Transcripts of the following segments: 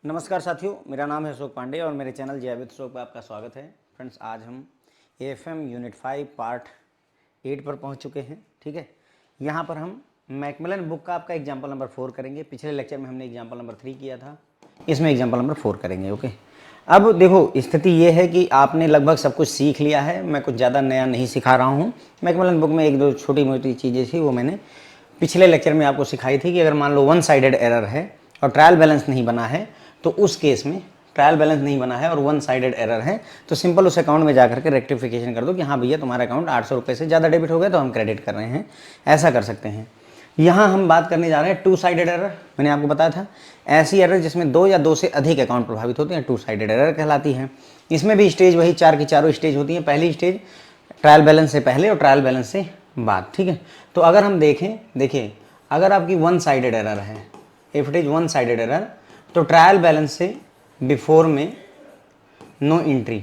नमस्कार साथियों, मेरा नाम है अशोक पांडे और मेरे चैनल जय विद अशोक पर आपका स्वागत है। फ्रेंड्स, आज हम एएफएम यूनिट 5 पार्ट 8 पर पहुंच चुके हैं। ठीक है, यहाँ पर हम मैकमिलन बुक का आपका एग्जाम्पल नंबर 4 करेंगे। पिछले लेक्चर में हमने एग्जाम्पल नंबर 3 किया था, इसमें एग्जाम्पल नंबर 4 करेंगे। ओके, अब देखो, स्थिति ये है कि आपने लगभग सब कुछ सीख लिया है। मैं कुछ ज़्यादा नया नहीं सिखा रहा हूँ। मैकमिलन बुक में एक दो छोटी मोटी चीज़ें थी, वो मैंने पिछले लेक्चर में आपको सिखाई थी कि अगर मान लो वन साइडेड एरर है और ट्रायल बैलेंस नहीं बना है, तो उस केस में ट्रायल बैलेंस नहीं बना है और वन साइडेड एरर है, तो सिंपल उस अकाउंट में जाकर के रेक्टिफिकेशन कर दो कि हाँ भैया, तुम्हारा अकाउंट 800 रुपये से ज़्यादा डेबिट हो गया तो हम क्रेडिट कर रहे हैं। ऐसा कर सकते हैं। यहाँ हम बात करने जा रहे हैं टू साइडेड एरर। मैंने आपको बताया था, ऐसी एरर जिसमें दो या दो से अधिक अकाउंट प्रभावित होते हैं, टू साइडेड एरर कहलाती है। इसमें भी स्टेज वही चार की चारों स्टेज होती हैं। पहली स्टेज ट्रायल बैलेंस से पहले और ट्रायल बैलेंस से बाद। ठीक है, तो अगर हम देखिए अगर आपकी वन साइडेड एरर है, if it is one sided error, तो ट्रायल बैलेंस से बिफोर में नो एंट्री,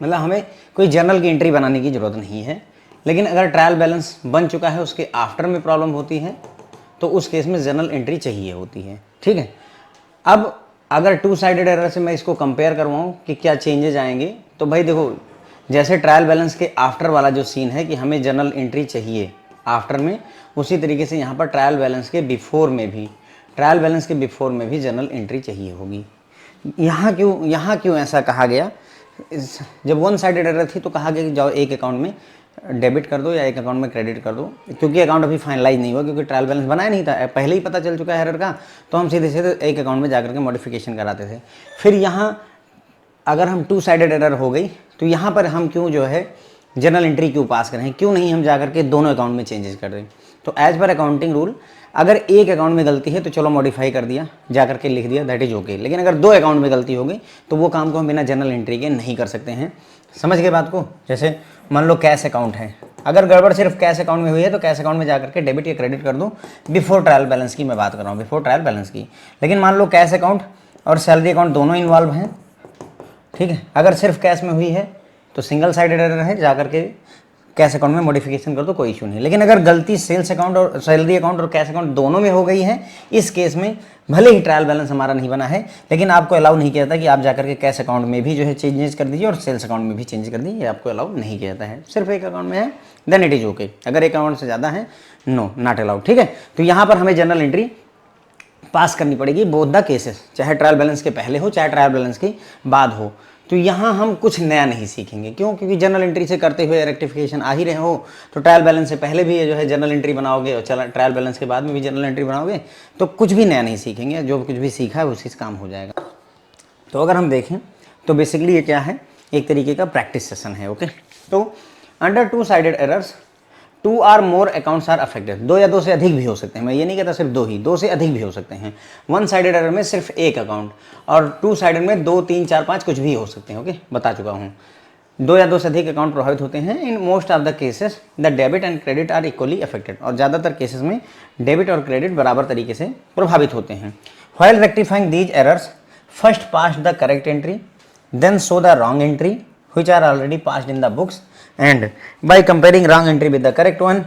मतलब हमें कोई जर्नल की एंट्री बनाने की ज़रूरत नहीं है। लेकिन अगर ट्रायल बैलेंस बन चुका है, उसके आफ्टर में प्रॉब्लम होती है, तो उस केस में जर्नल एंट्री चाहिए होती है। ठीक है, अब अगर टू साइडेड एरर से मैं इसको कंपेयर करवाऊँ कि क्या चेंजेज आएंगे, तो भाई देखो, जैसे ट्रायल बैलेंस के आफ्टर वाला जो सीन है कि हमें जर्नल एंट्री चाहिए आफ्टर में, उसी तरीके से यहाँ पर ट्रायल बैलेंस के बिफोर में भी जर्नल एंट्री चाहिए होगी। यहाँ क्यों ऐसा कहा गया? जब वन साइडेड एरर थी तो कहा गया कि जाओ एक अकाउंट में डेबिट कर दो या एक अकाउंट में क्रेडिट कर दो, क्योंकि अकाउंट अभी फाइनलाइज नहीं हुआ, क्योंकि ट्रायल बैलेंस बनाया नहीं था, पहले ही पता चल चुका है एरर का, तो हम सीधे सीधे एक अकाउंट में जाकर के मॉडिफिकेशन कराते थे। फिर यहाँ अगर हम टू साइडेड एरर हो गई, तो यहाँ पर हम क्यों जो है जर्नल एंट्री क्यों पास करें, क्यों नहीं हम जाकर के दोनों अकाउंट में चेंजेस कर रहे हैं? तो एज पर अकाउंटिंग रूल, अगर एक अकाउंट में गलती है तो चलो मॉडिफाई कर दिया, जाकर के लिख दिया, दैट इज ओके। लेकिन अगर दो अकाउंट में गलती हो गई तो वो काम को हम बिना जर्नल एंट्री के नहीं कर सकते हैं। समझ गए बात को? जैसे मान लो कैश अकाउंट है, अगर गड़बड़ सिर्फ कैश अकाउंट में हुई है तो कैश अकाउंट में जाकर के डेबिट या क्रेडिट कर दो, बिफोर ट्रायल बैलेंस की मैं बात कर रहा हूँ, बिफोर ट्रायल बैलेंस की। लेकिन मान लो कैश अकाउंट और सैलरी अकाउंट दोनों इन्वॉल्व हैं, ठीक है, अगर सिर्फ कैश में हुई है तो सिंगल साइडेड एरर है, जाकर के कैश अकाउंट में मॉडिफिकेशन कर दो, कोई इशू नहीं। लेकिन अगर गलती सेल्स अकाउंट और सैलरी अकाउंट और कैश अकाउंट दोनों में हो गई है, इस केस में भले ही ट्रायल बैलेंस हमारा नहीं बना है, लेकिन आपको अलाउ नहीं किया जाता कि आप जाकर के कैश अकाउंट में भी जो है चेंजेस कर दीजिए और सेल्स अकाउंट में भी चेंज कर दीजिए, आपको अलाउ नहीं किया जाता है। सिर्फ एक अकाउंट में है देन इट इज ओके, अगर एक अकाउंट से ज़्यादा है नो, नॉट अलाउड। ठीक है, तो यहाँ पर हमें जनरल एंट्री पास करनी पड़ेगी बोथ द केसेस, चाहे ट्रायल बैलेंस के पहले हो चाहे ट्रायल बैलेंस के बाद हो। तो यहाँ हम कुछ नया नहीं सीखेंगे, क्यों? क्योंकि जनरल एंट्री से करते हुए रेक्टिफिकेशन आ ही रहे हो, तो ट्रायल बैलेंस से पहले भी जो है जनरल एंट्री बनाओगे और ट्रायल बैलेंस के बाद में भी जनरल एंट्री बनाओगे, तो कुछ भी नया नहीं सीखेंगे, जो कुछ भी सीखा है उसी से काम हो जाएगा। तो अगर हम देखें तो बेसिकली ये क्या है, एक तरीके का प्रैक्टिस सेशन है। ओके, तो under two sided errors two or more accounts are affected, दो या दो से अधिक भी हो सकते हैं, मैं ये नहीं कहता सिर्फ दो ही, दो से अधिक भी हो सकते हैं। वन साइडेड एरर में सिर्फ एक अकाउंट और टू साइडेड में दो तीन चार पाँच कुछ भी हो सकते हैं। ओके, बता चुका हूँ, दो या दो से अधिक अकाउंट प्रभावित होते हैं। In most of the cases the debit and credit are equally affected, और ज़्यादातर केसेस में डेबिट और क्रेडिट बराबर तरीके से प्रभावित होते हैं। While rectifying these errors first pass the correct entry, then show the wrong entry which are already passed in the books, and by comparing wrong entry with the correct one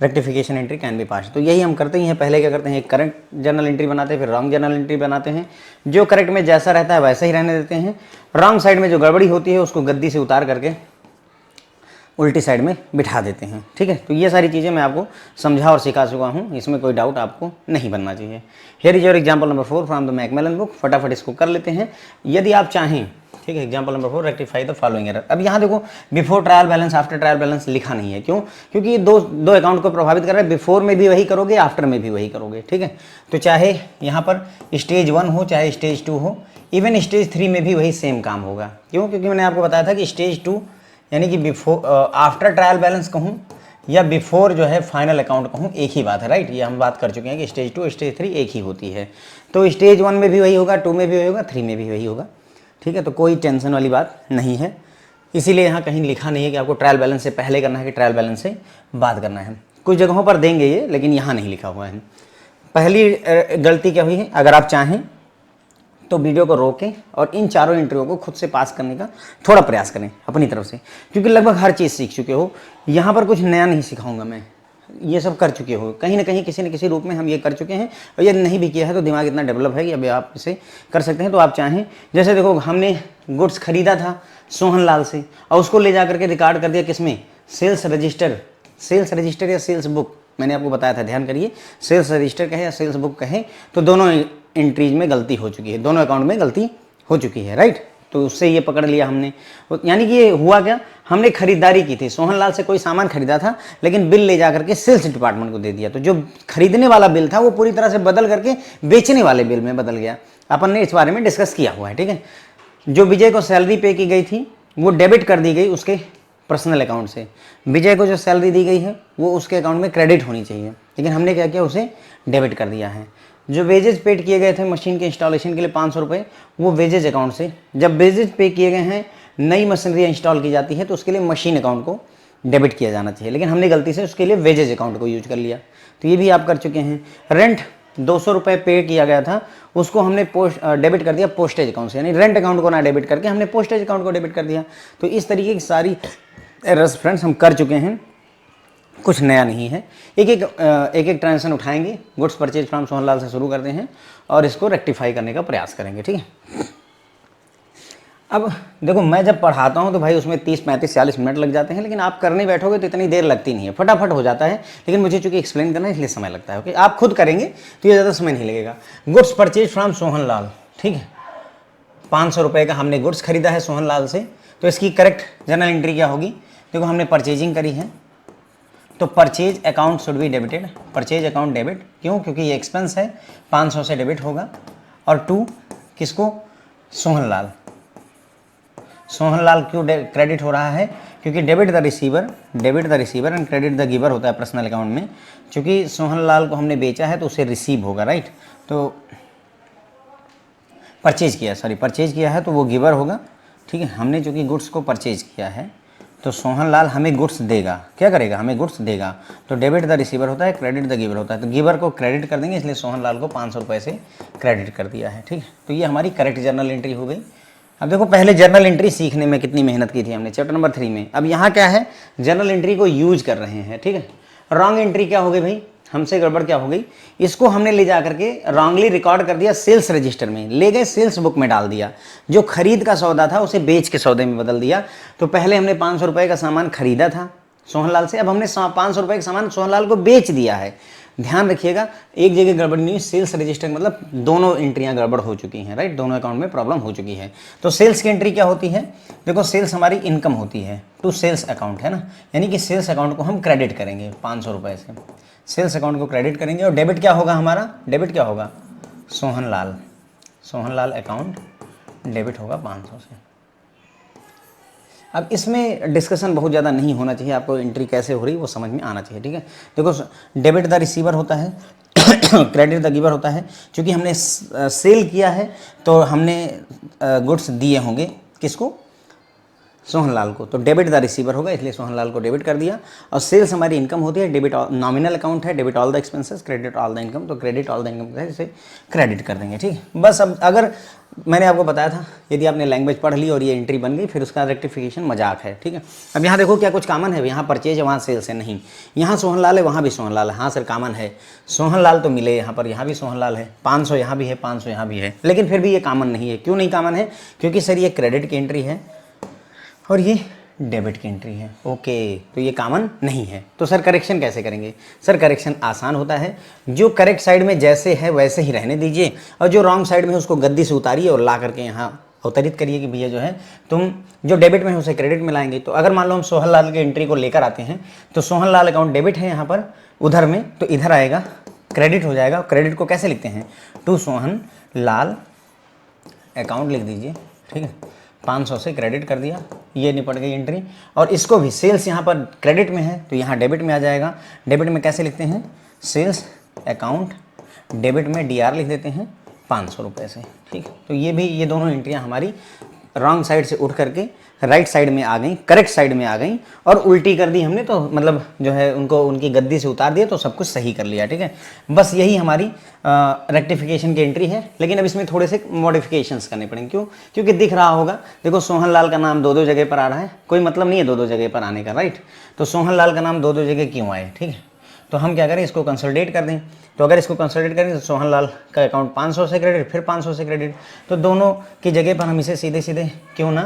rectification entry can be passed। तो यही हम करते ही हैं। पहले क्या करते हैं, एक करेक्ट जर्नल एंट्री बनाते हैं, फिर रॉन्ग जर्नल एंट्री बनाते हैं। जो करेक्ट में जैसा रहता है वैसा ही रहने देते हैं, रॉन्ग साइड में जो गड़बड़ी होती है उसको गद्दी से उतार करके उल्टी साइड में बिठा देते हैं। ठीक है, तो ये सारी चीज़ें मैं आपको समझा और सिखा चुका हूँ, इसमें कोई डाउट आपको नहीं बनना चाहिए। Here is your example number 4 from the Macmillan book. फटाफट इसको कर लेते हैं यदि आप चाहें। ठीक है, example number 4, rectify the following error. अब यहाँ देखो, before trial balance after trial balance लिखा नहीं है, क्यों? क्योंकि ये दो अकाउंट को प्रभावित कर रहा है, बिफोर में भी वही करोगे, आफ्टर में भी वही करोगे। ठीक है, तो चाहे यहाँ पर स्टेज 1 हो चाहे स्टेज 2 हो, इवन स्टेज 3 में भी वही सेम काम होगा। क्यों? क्योंकि मैंने आपको बताया था कि स्टेज 2 यानी कि बिफोर आफ्टर ट्रायल बैलेंस कहूँ या बिफोर जो है फाइनल अकाउंट कहूँ, एक ही बात है, राइट? ये हम बात कर चुके हैं कि स्टेज 2 स्टेज 3 एक ही होती है। तो स्टेज 1 में भी वही होगा, 2 में भी वही होगा, 3 में भी वही होगा। ठीक है, तो कोई टेंशन वाली बात नहीं है। इसीलिए यहाँ कहीं लिखा नहीं है कि आपको ट्रायल बैलेंस से पहले करना है कि ट्रायल बैलेंस से बाद करना है। कुछ जगहों पर देंगे ये, लेकिन यहाँ नहीं लिखा हुआ है। पहली गलती क्या हुई है, अगर आप चाहें तो वीडियो को रोकें और इन चारों इंटरव्यू को खुद से पास करने का थोड़ा प्रयास करें अपनी तरफ से, क्योंकि लगभग हर चीज़ सीख चुके हो। यहाँ पर कुछ नया नहीं सिखाऊंगा मैं, ये सब कर चुके हो, कहीं ना कहीं किसी न किसी रूप में हम ये कर चुके हैं। और यदि नहीं भी किया है तो दिमाग इतना डेवलप है कि अभी आप इसे कर सकते हैं। तो आप चाहें, जैसे देखो हमने गुड्स खरीदा था सोहन लाल से और उसको ले जा करके रिकॉर्ड कर दिया किसमें, सेल्स रजिस्टर। सेल्स रजिस्टर या सेल्स बुक मैंने आपको बताया था, ध्यान करिए, सेल्स रजिस्टर कहे या सेल्स बुक कहे, तो दोनों एंट्रीज में गलती हो चुकी है, दोनों अकाउंट में गलती हो चुकी है, राइट। तो उससे ये पकड़ लिया हमने, यानी कि ये हुआ क्या, हमने खरीदारी की थी, सोहन लाल से कोई सामान खरीदा था, लेकिन बिल ले जा करके सेल्स डिपार्टमेंट को दे दिया, तो जो खरीदने वाला बिल था वो पूरी तरह से बदल करके बेचने वाले बिल में बदल गया। अपन ने इस बारे में डिस्कस किया हुआ है, ठीक है। जो विजय को सैलरी पे की गई थी वो डेबिट कर दी गई उसके पर्सनल अकाउंट से। विजय को जो सैलरी दी गई है वो उसके अकाउंट में क्रेडिट होनी चाहिए, लेकिन हमने क्या किया, उसे डेबिट कर दिया है। जो वेजेज पेड किए गए थे मशीन के इंस्टॉलेशन के लिए 500 रुपये, वो वेजेज अकाउंट से, जब वेजेज पे किए गए हैं, नई मशीनरी इंस्टॉल की जाती है तो उसके लिए मशीन अकाउंट को डेबिट किया जाना चाहिए, लेकिन हमने गलती से उसके लिए वेजेज अकाउंट को यूज कर लिया, तो ये भी आप कर चुके हैं। रेंट 200 रुपये पे किया गया था, उसको हमने डेबिट कर दिया पोस्टेज अकाउंट से, यानी रेंट अकाउंट को ना डेबिट करके हमने पोस्टेज अकाउंट को डेबिट कर दिया। तो इस तरीके की सारी एरर्स फ्रेंड्स हम कर चुके हैं, कुछ नया नहीं है। एक एक ट्रांजेक्शन उठाएंगे, goods purchase from Sohan Lal से शुरू करते हैं और इसको रेक्टिफाई करने का प्रयास करेंगे, ठीक है। अब देखो मैं जब पढ़ाता हूँ तो भाई उसमें 30, 35, 40 मिनट लग जाते हैं, लेकिन आप करने बैठोगे तो इतनी देर लगती नहीं है, फटाफट हो जाता है, लेकिन मुझे चूंकि एक्सप्लेन करना है इसलिए समय लगता है। ओके, आप खुद करेंगे तो ये ज़्यादा समय नहीं लगेगा। Goods purchase from Sohan Lal, ठीक है, 500 रुपये का हमने गुड्स खरीदा है सोहन लाल से, तो इसकी करेक्ट जर्नल एंट्री क्या होगी, देखो हमने परचेजिंग करी है तो purchase account should be debited, purchase account debit, क्यों, क्योंकि ये एक्सपेंस है, 500 से डेबिट होगा। और 2 किसको, सोहन लाल, सोहन लाल क्यों क्रेडिट हो रहा है, क्योंकि debit the receiver and credit the giver होता है पर्सनल अकाउंट में, क्योंकि सोहन लाल को हमने बेचा है तो उसे रिसीव होगा, राइट। तो परचेज किया है तो वो गिवर होगा, ठीक है। हमने चूँकि गुड्स को परचेज किया है तो सोहन लाल हमें गुड्स देगा, क्या करेगा, हमें गुड्स देगा, तो डेबिट द रिसीवर होता है, क्रेडिट द गिवर होता है, तो गिवर को क्रेडिट कर देंगे, इसलिए सोहन लाल को 500 रुपये से क्रेडिट कर दिया है, ठीक है। तो ये हमारी करेक्ट जर्नल एंट्री हो गई। अब देखो पहले जर्नल एंट्री सीखने में कितनी मेहनत की थी हमने चैप्टर नंबर 3 में, अब यहाँ क्या है, जर्नल एंट्री को यूज कर रहे हैं, ठीक है। रॉन्ग एंट्री क्या हो गई भाई, हमसे गड़बड़ क्या हो गई, इसको हमने ले जा करके रॉन्गली रिकॉर्ड कर दिया सेल्स रजिस्टर में, ले गए सेल्स बुक में डाल दिया, जो खरीद का सौदा था उसे बेच के सौदे में बदल दिया। तो पहले हमने 500 रुपये का सामान खरीदा था सोहन लाल से, अब हमने 500 रुपये का सामान सोहन लाल को बेच दिया है। ध्यान रखिएगा, एक जगह गड़बड़ नहीं, सेल्स रजिस्टर मतलब दोनों एंट्रियां गड़बड़ हो चुकी हैं, राइट, दोनों अकाउंट में प्रॉब्लम हो चुकी है। तो सेल्स की एंट्री क्या होती है, देखो सेल्स हमारी इनकम होती है टू सेल्स अकाउंट, है ना, यानी कि सेल्स अकाउंट को हम क्रेडिट करेंगे 500 रुपये से, सेल्स अकाउंट को क्रेडिट करेंगे, और डेबिट क्या होगा हमारा, डेबिट क्या होगा, सोहन लाल अकाउंट डेबिट होगा 500 से। अब इसमें डिस्कशन बहुत ज़्यादा नहीं होना चाहिए, आपको एंट्री कैसे हो रही वो समझ में आना चाहिए, ठीक है। देखो डेबिट द रिसीवर होता है क्रेडिट द गिवर होता है, क्योंकि हमने सेल किया है तो हमने गुड्स दिए होंगे किसको, सोहन लाल को, तो डेबिट द रिसीवर होगा, इसलिए सोहन लाल को डेबिट कर दिया। और सेल्स हमारी इनकम होती है, डेबिट नॉमिनल अकाउंट है, debit all the expenses, credit all the income, तो क्रेडिट ऑल द इनकम इसे क्रेडिट कर देंगे, ठीक है। बस अब अगर मैंने आपको बताया था, यदि आपने लैंग्वेज पढ़ ली और ये एंट्री बन गई, फिर उसका रेक्टिफिकेशन मजाक है, ठीक है। अब यहाँ देखो क्या कुछ कॉमन है, यहाँ परचेज है, वहाँ सेल्स है, नहीं, यहाँ सोहन लाल है, वहाँ भी सोहन लाल है, हाँ सर कॉमन है, सोहन लाल तो मिले यहाँ पर, यहाँ भी सोहन लाल है, 500 यहाँ भी है, 500 यहाँ भी है, लेकिन फिर भी ये कॉमन नहीं है। क्यों नहीं कॉमन है, क्योंकि सर ये क्रेडिट की एंट्री है और ये डेबिट की एंट्री है, ओके, तो ये कॉमन नहीं है। तो सर करेक्शन कैसे करेंगे, सर करेक्शन आसान होता है, जो करेक्ट साइड में जैसे है वैसे ही रहने दीजिए, और जो रॉन्ग साइड में है उसको गद्दी से उतारिए और ला करके यहाँ अवतरित करिए कि भैया जो है तुम जो डेबिट में है उसे क्रेडिट में लाएंगे। तो अगर मान लो हम सोहन लाल की एंट्री को लेकर आते हैं, तो सोहन लाल अकाउंट डेबिट है यहाँ पर उधर में, तो इधर आएगा क्रेडिट हो जाएगा। क्रेडिट को कैसे लिखते हैं, टू सोहन लाल अकाउंट लिख दीजिए, ठीक है, 500 से क्रेडिट कर दिया, ये निपट गई एंट्री। और इसको भी सेल्स यहाँ पर क्रेडिट में है तो यहाँ डेबिट में आ जाएगा। डेबिट में कैसे लिखते हैं, सेल्स अकाउंट डेबिट में DR लिख देते हैं 500 रुपये से, ठीक है। तो ये भी, ये दोनों एंट्रियाँ हमारी रॉन्ग साइड से उठ करके राइट साइड में आ गई, करेक्ट साइड में आ गई, और उल्टी कर दी हमने, तो मतलब जो है उनको उनकी गद्दी से उतार दिया, तो सब कुछ सही कर लिया, ठीक है। बस यही हमारी रेक्टिफिकेशन की एंट्री है, लेकिन अब इसमें थोड़े से मॉडिफिकेशंस करने पड़ेंगे। क्यों, क्योंकि दिख रहा होगा, देखो सोहन लाल का नाम 2-2 जगह पर आ रहा है, कोई मतलब नहीं है 2-2 जगह पर आने का, राइट। तो सोहन लाल का नाम 2-2 जगह क्यों आए, ठीक है, तो हम क्या करें, इसको कंसोलिडेट कर दें। तो अगर इसको कंसोलिडेट करें तो सोहन लाल का अकाउंट 500 से क्रेडिट, फिर 500 से क्रेडिट, तो दोनों की जगह पर हम इसे सीधे सीधे क्यों ना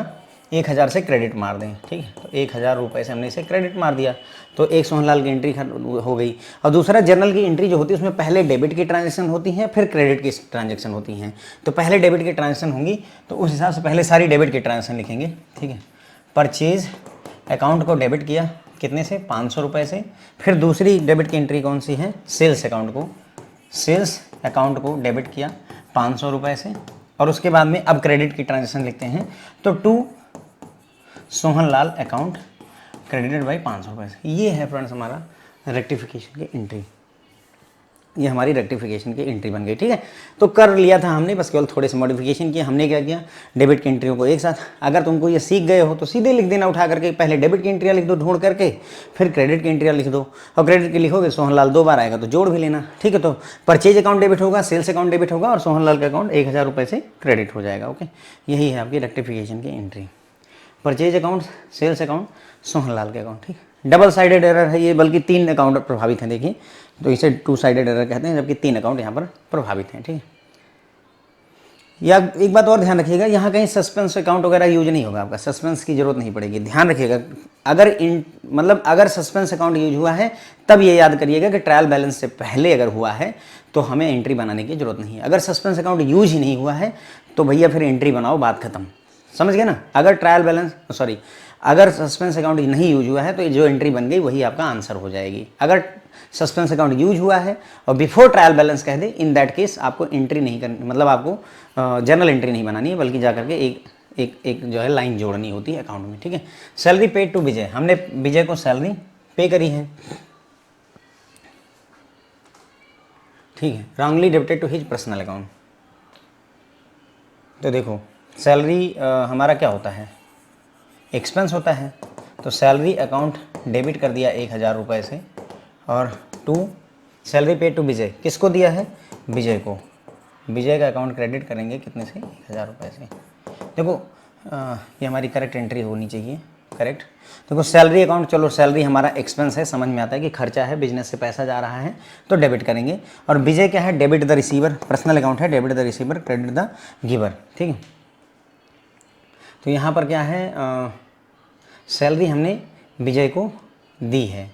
1000 से क्रेडिट मार दें। ठीक है, तो 1000 रुपये से हमने इसे क्रेडिट मार दिया, तो एक सोहन लाल की एंट्री हो गई। और दूसरा, जर्नल की एंट्री जो होती है उसमें पहले डेबिट की ट्रांजेक्शन होती हैं, फिर क्रेडिट की ट्रांजेक्शन होती हैं। तो पहले डेबिट की ट्रांजेक्शन होंगी, तो उस हिसाब से पहले सारी डेबिट की ट्रांजेक्शन लिखेंगे। ठीक है, परचेज अकाउंट को डेबिट किया कितने से, 500 रुपये से। फिर दूसरी डेबिट की एंट्री कौन सी है, सेल्स अकाउंट को डेबिट किया 500 रुपये से। और उसके बाद में अब क्रेडिट की ट्रांजेक्शन लिखते हैं, तो to Sohan Lal account credited by 500 रुपये से। ये है फ्रेंड्स हमारा रेक्टिफिकेशन की एंट्री, ये हमारी रेक्टिफिकेशन की एंट्री बन गई। ठीक है, तो कर लिया था हमने, बस केवल थोड़े से मॉडिफिकेशन किया। हमने क्या किया, डेबिट की एंट्रियों को एक साथ, अगर तुमको ये सीख गए हो तो सीधे लिख देना उठा करके, पहले डेबिट की एंट्रियाँ लिख दो ढूंढ करके, फिर क्रेडिट की एंट्रियाँ लिख दो। और क्रेडिट की लिखोगे सोहन लाल 2 बार आएगा तो जोड़ भी लेना। ठीक है, तो परचेज अकाउंट डेबिट होगा, सेल्स अकाउंट डेबिट होगा, और सोहन लाल का अकाउंट 1000 रुपये से क्रेडिट हो जाएगा। ओके, यही है आपकी रेक्टिफिकेशन की entry, purchase account, sales account, Sohan Lal के अकाउंट। ठीक, डबल साइडेड एरर है ये, बल्कि 3 अकाउंट प्रभावित हैं। देखिए, तो इसे 2 साइडेड एरर कहते हैं, जबकि 3 अकाउंट यहाँ पर प्रभावित हैं। ठीक है, या एक बात और ध्यान रखिएगा, यहाँ कहीं सस्पेंस अकाउंट वगैरह यूज नहीं होगा, आपका सस्पेंस की जरूरत नहीं पड़ेगी। ध्यान रखिएगा, अगर सस्पेंस अकाउंट यूज हुआ है तब ये याद करिएगा कि ट्रायल बैलेंस से पहले अगर हुआ है तो हमें एंट्री बनाने की जरूरत नहीं है। अगर सस्पेंस अकाउंट यूज ही नहीं हुआ है तो भैया फिर एंट्री बनाओ, बात खत्म। समझ गए ना। अगर सस्पेंस अकाउंट नहीं यूज हुआ है तो जो एंट्री बन गई वही आपका आंसर हो जाएगी। अगर सस्पेंस अकाउंट यूज हुआ है और बिफोर ट्रायल बैलेंस कह दे, इन दैट केस आपको एंट्री नहीं करनी, मतलब आपको जर्नल एंट्री नहीं बनानी है, बल्कि जा करके एक जो है लाइन जोड़नी होती है अकाउंट में। ठीक है, सैलरी पेड टू विजय, हमने विजय को सैलरी पे करी है। ठीक है, wrongly debited to his personal account. तो देखो, सैलरी हमारा क्या होता है, एक्सपेंस होता है। तो सैलरी अकाउंट डेबिट कर दिया 1000 रुपये से, और टू सैलरी पे टू विजय, किसको दिया है, विजय को। विजय का अकाउंट क्रेडिट करेंगे कितने से, 1000 रुपये से। देखो ये हमारी करेक्ट एंट्री होनी चाहिए, करेक्ट। देखो सैलरी अकाउंट, चलो सैलरी हमारा एक्सपेंस है, समझ में आता है कि खर्चा है, बिजनेस से पैसा जा रहा है तो डेबिट करेंगे। और विजय क्या है, debit the receiver, personal account है, debit the receiver credit the giver. ठीक है, तो यहाँ पर क्या है, सैलरी हमने विजय को दी है।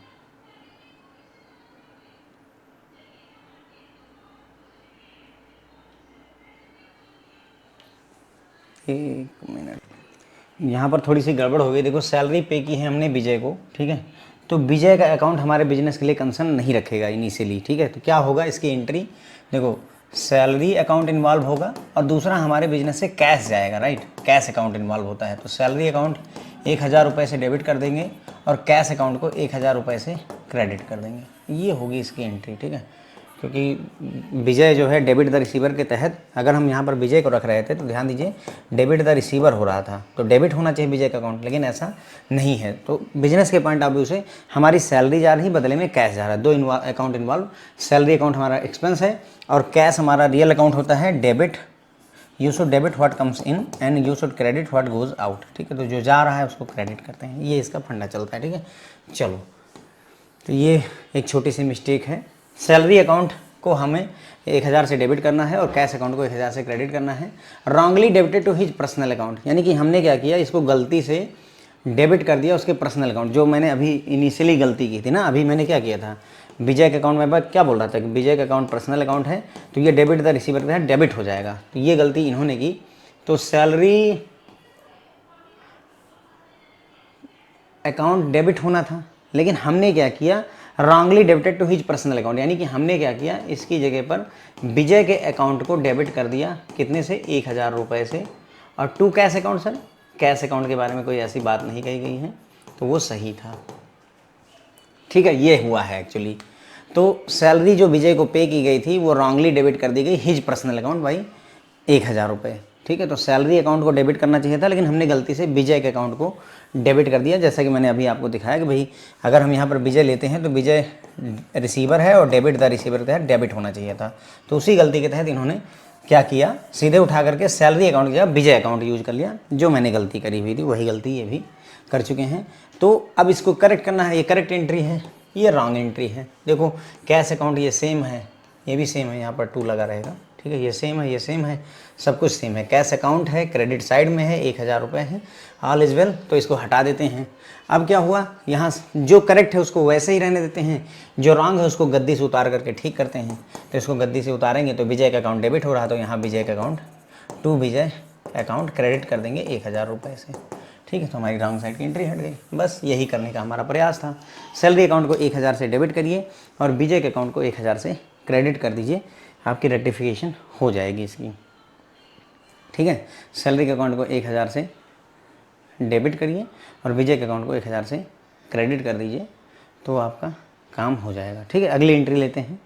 एक मिनट, यहाँ पर थोड़ी सी गड़बड़ हो गई। देखो सैलरी पे की है हमने विजय को, ठीक है, तो विजय का अकाउंट हमारे बिजनेस के लिए कंसर्न नहीं रखेगा इनिशियली। ठीक है, तो क्या होगा इसकी एंट्री, देखो सैलरी अकाउंट इन्वॉल्व होगा और दूसरा हमारे बिजनेस से कैश जाएगा, राइट, कैश अकाउंट इन्वॉल्व होता है। तो सैलरी अकाउंट 1000 रुपये से डेबिट कर देंगे और कैश अकाउंट को 1000 रुपये से क्रेडिट कर देंगे, ये होगी इसकी एंट्री। ठीक है, क्योंकि विजय जो है डेबिट द रिसीवर के तहत, अगर हम यहाँ पर विजय को रख रहे थे तो ध्यान दीजिए डेबिट द रिसीवर हो रहा था, तो डेबिट होना चाहिए विजय का अकाउंट, लेकिन ऐसा नहीं है। तो बिजनेस के पॉइंट ऑफ व्यू से हमारी सैलरी जा रही, बदले में कैश जा रहा है, 2 अकाउंट इन्वॉल्व। सैलरी अकाउंट हमारा एक्सपेंस है और कैश हमारा रियल अकाउंट होता है debit. You should debit what comes in and you should credit what goes out. ठीक है, तो जो जा रहा है उसको क्रेडिट करते हैं, ये इसका फंडा चलता है। ठीक है, चलो, तो ये एक छोटी सी मिस्टेक है। सैलरी अकाउंट को हमें 1000 से डेबिट करना है और कैश अकाउंट को 1000 से क्रेडिट करना है। Wrongly debited to his personal account, यानी कि हमने क्या किया, इसको गलती से डेबिट कर दिया उसके पर्सनल अकाउंट, जो मैंने अभी इनिशियली गलती की थी ना। अभी मैंने क्या किया था, विजय के अकाउंट में क्या बोल रहा था कि विजय का अकाउंट पर्सनल अकाउंट है, तो ये डेबिट द रिसीवर के तहत डेबिट हो जाएगा, तो ये गलती इन्होंने की। तो सैलरी अकाउंट डेबिट होना था, लेकिन हमने क्या किया, wrongly debited to his personal account, यानी कि हमने क्या किया, इसकी जगह पर विजय के अकाउंट को डेबिट कर दिया कितने से, 1000 रुपये से। और to cash account, sir cash account के बारे में कोई ऐसी बात नहीं कही गई है, तो वो सही था। ठीक है, ये हुआ है एक्चुअली। तो सैलरी जो विजय को पे की गई थी वो रॉन्गली डेबिट कर दी गई हिज पर्सनल अकाउंट बाई 1000 रुपये। ठीक है, तो सैलरी अकाउंट को डेबिट करना चाहिए था, लेकिन हमने गलती से विजय के अकाउंट को डेबिट कर दिया। जैसा कि मैंने अभी आपको दिखाया कि भाई अगर हम यहाँ पर विजय लेते हैं तो विजय रिसीवर है और डेबिट द रिसीवर के तहत डेबिट होना चाहिए था। तो उसी गलती के तहत इन्होंने क्या किया, सीधे उठा करके सैलरी अकाउंट की जगह विजय अकाउंट यूज कर लिया। जो मैंने गलती करी हुई थी वही गलती ये भी कर चुके हैं। तो अब इसको करेक्ट करना है, ये करेक्ट एंट्री है, ये रॉन्ग एंट्री है। देखो कैश अकाउंट ये सेम है, ये भी सेम है, यहाँ पर 2 लगा रहेगा, ठीक है, ये सेम है, ये सेम है, सब कुछ सेम है। कैश अकाउंट है, क्रेडिट साइड में है, 1000 रुपये है, ऑल इज वेल। तो इसको हटा देते हैं। अब क्या हुआ, यहाँ जो करेक्ट है उसको वैसे ही रहने देते हैं, जो रॉन्ग है उसको गद्दी से उतार करके ठीक करते हैं। तो इसको गद्दी से उतारेंगे तो विजय का अकाउंट डेबिट हो रहा, तो यहाँ विजय का account to Vijay account credit कर देंगे 1000 रुपये से, ठीक है। तो हमारी रॉन्ग साइड की एंट्री हट गई। बस यही करने का हमारा प्रयास था। सैलरी अकाउंट को 1000 से डेबिट करिए और विजय के अकाउंट को 1000 से क्रेडिट कर दीजिए, आपकी रेक्टिफिकेशन हो जाएगी इसकी, ठीक है। सैलरी के अकाउंट को 1000 से डेबिट करिए और विजय के अकाउंट को 1000 से क्रेडिट कर दीजिए, तो आपका काम हो जाएगा, ठीक है। अगली एंट्री लेते हैं।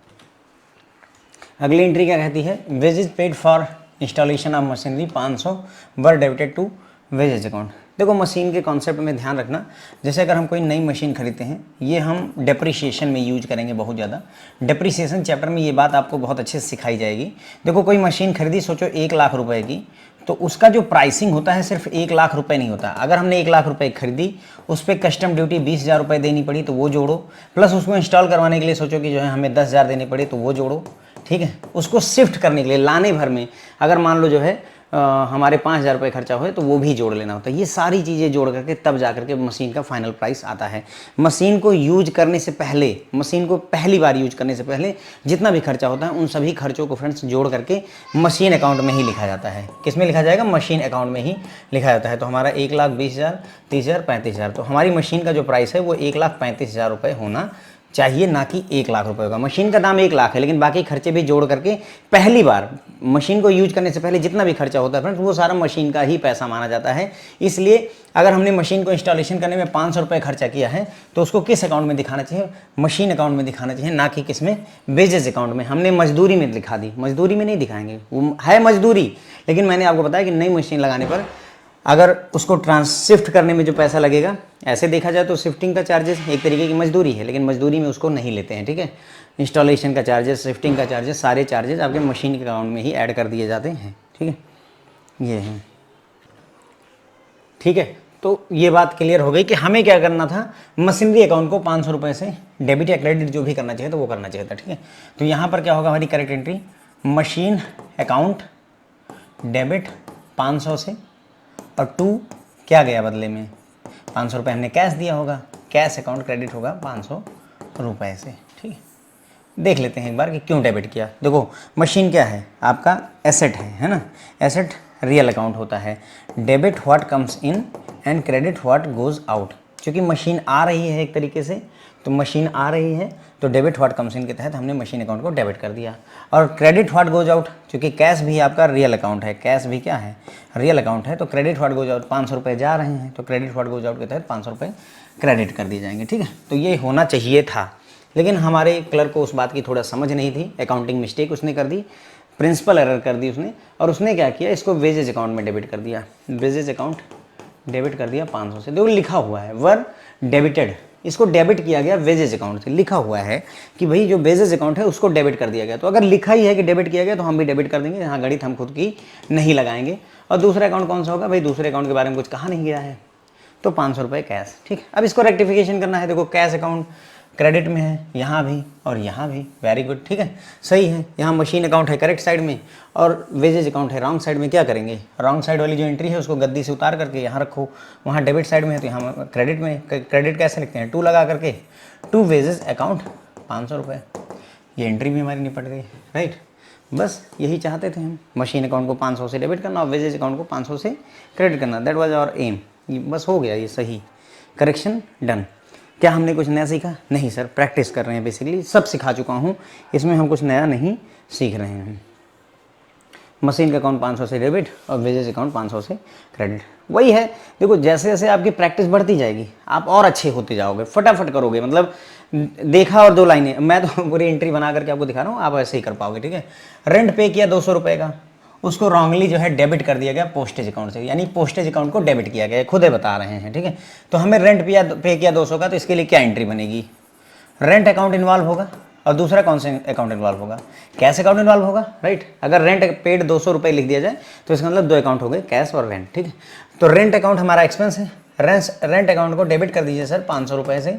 अगली एंट्री क्या कहती है, wages paid for installation of machinery 500 were debited to wages account. देखो मशीन के कॉन्सेप्ट में ध्यान रखना, जैसे अगर हम कोई नई मशीन खरीदते हैं, ये हम डेप्रिसिएशन में यूज करेंगे बहुत ज़्यादा। डेप्रिसिएशन चैप्टर में ये बात आपको बहुत अच्छे से सिखाई जाएगी। देखो कोई मशीन खरीदी, सोचो 1 लाख रुपए की, तो उसका जो प्राइसिंग होता है सिर्फ 1 लाख रुपए नहीं होता। अगर हमने 1 लाख रुपए खरीदी, उस पर कस्टम ड्यूटी 20,000 रुपये देनी पड़ी तो वो जोड़ो, प्लस उसको इंस्टॉल करवाने के लिए सोचो कि जो है हमें 10,000 देने पड़े तो वो जोड़ो, ठीक है। उसको शिफ्ट करने के लिए लाने भर में अगर मान लो जो है हमारे 5,000 रुपये खर्चा हुए तो वो भी जोड़ लेना होता है। ये सारी चीज़ें जोड़ करके तब जा करके मशीन का फाइनल प्राइस आता है। मशीन को यूज करने से पहले, मशीन को पहली बार यूज करने से पहले जितना भी खर्चा होता है उन सभी खर्चों को फ्रेंड्स जोड़ करके मशीन अकाउंट में ही लिखा जाता है। किस में लिखा जाएगा, मशीन अकाउंट में ही लिखा जाता है। तो हमारा 1,20,000, 30,000, 35,000, तो हमारी मशीन का जो प्राइस है वो 1,35,000 रुपये होना चाहिए, ना कि 1 लाख रुपए होगा। मशीन का दाम 1 लाख है, लेकिन बाकी खर्चे भी जोड़ करके पहली बार मशीन को यूज करने से पहले जितना भी खर्चा होता है फ्रेंड्स, वो सारा मशीन का ही पैसा माना जाता है। इसलिए अगर हमने मशीन को इंस्टॉलेशन करने में 500 रुपये खर्चा किया है तो उसको किस अकाउंट में दिखाना चाहिए, मशीन अकाउंट में दिखाना चाहिए, ना कि किस में, वेजेस अकाउंट में। हमने मजदूरी में दिखा दी, मजदूरी में नहीं दिखाएंगे, वो है मजदूरी, लेकिन मैंने आपको बताया कि नई मशीन लगाने पर अगर उसको शिफ्ट करने में जो पैसा लगेगा, ऐसे देखा जाए तो शिफ्टिंग का चार्जेस एक तरीके की मजदूरी है, लेकिन मजदूरी में उसको नहीं लेते हैं, ठीक है। इंस्टॉलेशन का चार्जेस, शिफ्टिंग का चार्जेस, सारे चार्जेस आपके मशीन के अकाउंट में ही ऐड कर दिए जाते हैं, ठीक है। ये है, ठीक है। तो ये बात क्लियर हो गई कि हमें क्या करना था, मशीनरी अकाउंट को 500 रुपये से डेबिट या क्रेडिट जो भी करना चाहिए तो वो करना चाहिए था, ठीक है। तो यहाँ पर क्या होगा हमारी correct entry, machine account debit 500 से और 2 क्या गया बदले में, 500 रुपये हमने कैश दिया होगा, कैश अकाउंट क्रेडिट होगा 500 रुपये से, ठीक है। देख लेते हैं एक बार कि क्यों डेबिट किया। देखो मशीन क्या है, आपका एसेट है ना, एसेट रियल अकाउंट होता है। Debit what comes in and credit what goes out. क्योंकि मशीन आ रही है एक तरीके से, तो मशीन आ रही है तो डेबिट व्हाट कम्स इन के तहत हमने मशीन अकाउंट को डेबिट कर दिया। और क्रेडिट व्हाट गोज आउट, क्योंकि कैश भी आपका रियल अकाउंट है, कैश भी क्या है, रियल अकाउंट है, तो क्रेडिट व्हाट गोज आउट 500 रुपये जा रहे हैं, तो क्रेडिट व्हाट गोज आउट के तहत 500 रुपये क्रेडिट कर दिए जाएंगे, ठीक है। तो ये होना चाहिए था, लेकिन हमारे क्लर्क को उस बात की थोड़ा समझ नहीं थी, अकाउंटिंग मिस्टेक उसने कर दी, प्रिंसिपल एरर कर दी उसने, और उसने क्या किया, इसको वेजेज अकाउंट में डेबिट कर दिया, वेजेज अकाउंट डेबिट कर दिया 500 से। देखो लिखा हुआ है वर डेबिटेड, इसको डेबिट किया गया वेजेज अकाउंट से, लिखा हुआ है कि भाई जो वेजेज अकाउंट है उसको डेबिट कर दिया गया। तो अगर लिखा ही है कि डेबिट किया गया तो हम भी डेबिट कर देंगे, यहाँ गणित हम खुद की नहीं लगाएंगे। और दूसरा अकाउंट कौन सा होगा भाई, दूसरे अकाउंट के बारे में कुछ कहा नहीं गया है, तो 500 रुपये कैश, ठीक। अब इसको रेक्टिफिकेशन करना है। देखो कैश अकाउंट क्रेडिट में है यहाँ भी और यहाँ भी, वेरी गुड, ठीक है, सही है। यहाँ मशीन अकाउंट है करेक्ट साइड में और वेजेज अकाउंट है रॉन्ग साइड में। क्या करेंगे, रॉन्ग साइड वाली जो एंट्री है उसको गद्दी से उतार करके यहाँ रखो, वहाँ डेबिट साइड में है तो यहाँ क्रेडिट में, क्रेडिट कैसे लिखते हैं, 2 लगा करके, टू वेजेज अकाउंट 500 रुपये। ये एंट्री भी हमारी निपट गई, राइट। बस यही चाहते थे हम, मशीन अकाउंट को 500 से डेबिट करना और वेजेज अकाउंट को 500 से क्रेडिट करना, दैट वाज आवर एम। बस हो गया, ये सही, करेक्शन डन। क्या हमने कुछ नया सीखा, नहीं सर, प्रैक्टिस कर रहे हैं, बेसिकली सब सिखा चुका हूँ, इसमें हम कुछ नया नहीं सीख रहे हैं। मशीन का अकाउंट 500 से डेबिट और वेजेज अकाउंट 500 से क्रेडिट, वही है। देखो जैसे जैसे आपकी प्रैक्टिस बढ़ती जाएगी आप और अच्छे होते जाओगे, फटाफट करोगे, मतलब देखा और 2 लाइनें, मैं तो पूरी एंट्री बना करके आपको दिखा रहा हूँ, आप ऐसे ही कर पाओगे, ठीक है। रेंट पे किया 200 रुपये का, उसको रॉन्गली जो है डेबिट कर दिया गया पोस्टेज अकाउंट से, यानी पोस्टेज अकाउंट को डेबिट किया गया, खुद ही बता रहे हैं, ठीक है। तो हमें रेंट पे किया 200 का, तो इसके लिए क्या एंट्री बनेगी, रेंट अकाउंट इन्वॉल्व होगा और दूसरा कौन सा अकाउंट इन्वॉल्व होगा, कैश अकाउंट इन्वॉल्व होगा, राइट। अगर रेंट पेड 200 रुपये लिख दिया जाए तो इसका मतलब 2 अकाउंट हो गए, कैश और रेंट, ठीक है। तो रेंट अकाउंट हमारा एक्सपेंस है, रेंट अकाउंट को डेबिट कर दीजिए सर 500 रुपये से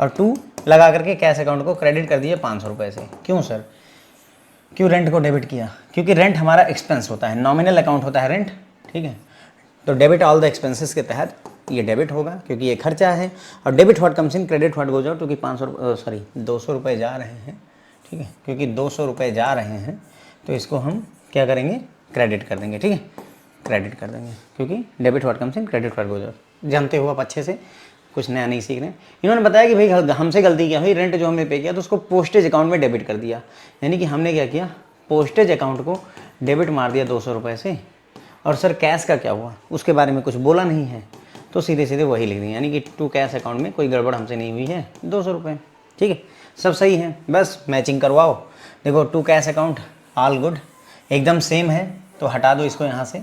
और 2 लगा करके कैश अकाउंट को क्रेडिट कर दिए 500 रुपये से। क्यों सर, क्यों रेंट को डेबिट किया? क्योंकि रेंट हमारा एक्सपेंस होता है, नॉमिनल अकाउंट होता है रेंट, ठीक है। तो डेबिट ऑल द एक्सपेंसेस के तहत ये डेबिट होगा क्योंकि ये खर्चा है, और debit what comes in credit what goes out, क्योंकि 200 रुपये जा रहे हैं, ठीक है, क्योंकि 200 रुपये जा रहे हैं तो इसको हम क्या करेंगे, क्रेडिट कर देंगे, ठीक है, क्रेडिट कर देंगे, क्योंकि debit what comes in credit what goes out. जानते हो आप अच्छे से, कुछ नया नहीं सीख रहे हैं। इन्होंने बताया कि भाई हमसे गलती क्या हुई, रेंट जो हमने पे किया तो उसको पोस्टेज अकाउंट में डेबिट कर दिया, यानी कि हमने क्या किया, पोस्टेज अकाउंट को डेबिट मार दिया 200 रुपये से। और सर कैश का क्या हुआ, उसके बारे में कुछ बोला नहीं है, तो सीधे सीधे वही लिख दिया, यानी कि टू कैश अकाउंट में कोई गड़बड़ हमसे नहीं हुई है, 200 रुपये, ठीक है, सब सही है, बस मैचिंग करवाओ। देखो to cash account all good, एकदम सेम है, तो हटा दो इसको यहाँ से।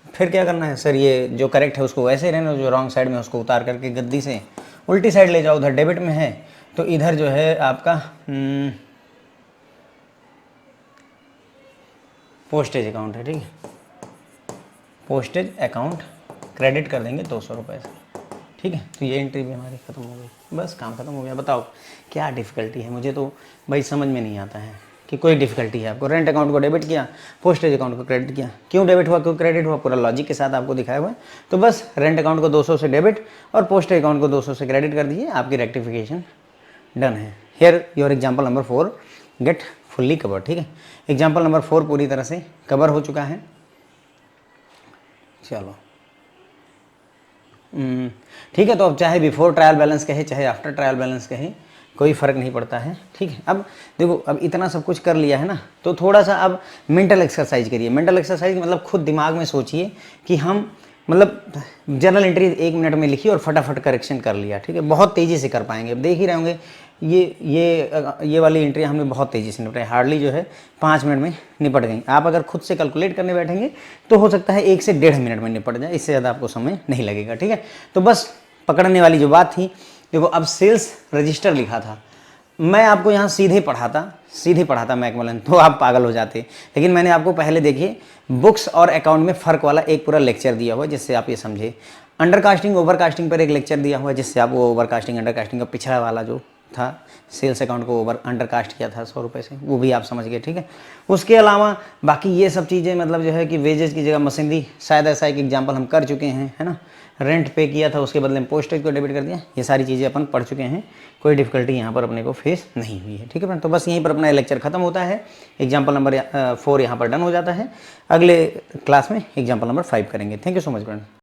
फिर क्या करना है सर, ये जो करेक्ट है उसको वैसे ही रहना, जो रॉन्ग साइड में उसको उतार करके गद्दी से उल्टी साइड ले जाओ, उधर डेबिट में है तो इधर जो है आपका पोस्टेज अकाउंट है, ठीक है, पोस्टेज अकाउंट क्रेडिट कर देंगे 200 रुपये से, ठीक है। तो ये एंट्री भी हमारी ख़त्म हो गई, बस काम ख़त्म हो गया। बताओ क्या डिफ़िकल्टी है, मुझे तो भाई समझ में नहीं आता है कि कोई डिफ़िकल्टी है आपको। रेंट अकाउंट को डेबिट किया, पोस्टेज अकाउंट को क्रेडिट किया, क्यों डेबिट हुआ क्यों क्रेडिट हुआ, पूरा लॉजिक के साथ आपको दिखाया हुआ है। तो बस रेंट अकाउंट को 200 से डेबिट और पोस्टेज अकाउंट को 200 से क्रेडिट कर दीजिए, आपकी रेक्टिफिकेशन डन है। Here your example number 4 get fully cover, ठीक है। एग्जाम्पल नंबर 4 पूरी तरह से कवर हो चुका है। चलो ठीक है, तो अब चाहे बिफोर ट्रायल बैलेंस कहे चाहे आफ्टर ट्रायल बैलेंस कहे, कोई फ़र्क नहीं पड़ता है, ठीक है। अब देखो, अब इतना सब कुछ कर लिया है ना, तो थोड़ा सा अब मेंटल एक्सरसाइज करिए। मेंटल एक्सरसाइज मतलब खुद दिमाग में सोचिए कि हम मतलब जर्नल एंट्री 1 मिनट में लिखी और फटाफट करेक्शन कर लिया, ठीक है, बहुत तेज़ी से कर पाएंगे। अब देख ही रहे होंगे ये वाली एंट्री हमने बहुत तेज़ी से निपटाई, हार्डली जो है 5 मिनट में निपट गई। आप अगर खुद से कैलकुलेट करने बैठेंगे तो हो सकता है 1 से 1.5 मिनट में निपट जाए, इससे ज़्यादा आपको समय नहीं लगेगा, ठीक है। तो बस पकड़ने वाली जो बात थी, देखो अब सेल्स रजिस्टर लिखा था, मैं आपको यहाँ सीधे पढ़ाता मैकमिलन तो आप पागल हो जाते, लेकिन मैंने आपको पहले देखिए बुक्स और अकाउंट में फ़र्क वाला एक पूरा लेक्चर दिया हुआ है जिससे आप ये समझे। अंडरकास्टिंग ओवरकास्टिंग पर एक लेक्चर दिया हुआ है जिससे आप वो ओवरकास्टिंग अंडरकास्टिंग का पिछड़ा वाला जो था, सेल्स अकाउंट को अंडरकास्ट किया था 100 रुपये से, वो भी आप समझ गए, ठीक है। उसके अलावा बाकी ये सब चीज़ें मतलब जो है कि वेजेस की जगह मशीनरी, शायद ऐसा एक एग्जांपल हम कर चुके हैं, है ना। रेंट पे किया था, उसके बदले में पोस्टेज को डेबिट कर दिया, ये सारी चीज़ें अपन पढ़ चुके हैं, कोई डिफिकल्टी यहाँ पर अपने को फेस नहीं हुई है, ठीक है फ्रेंड। तो बस यहीं पर अपना लेक्चर खत्म होता है, एग्जाम्पल नंबर 4 यहाँ पर डन हो जाता है। अगले क्लास में एग्जाम्पल नंबर 5 करेंगे। Thank you so much friend.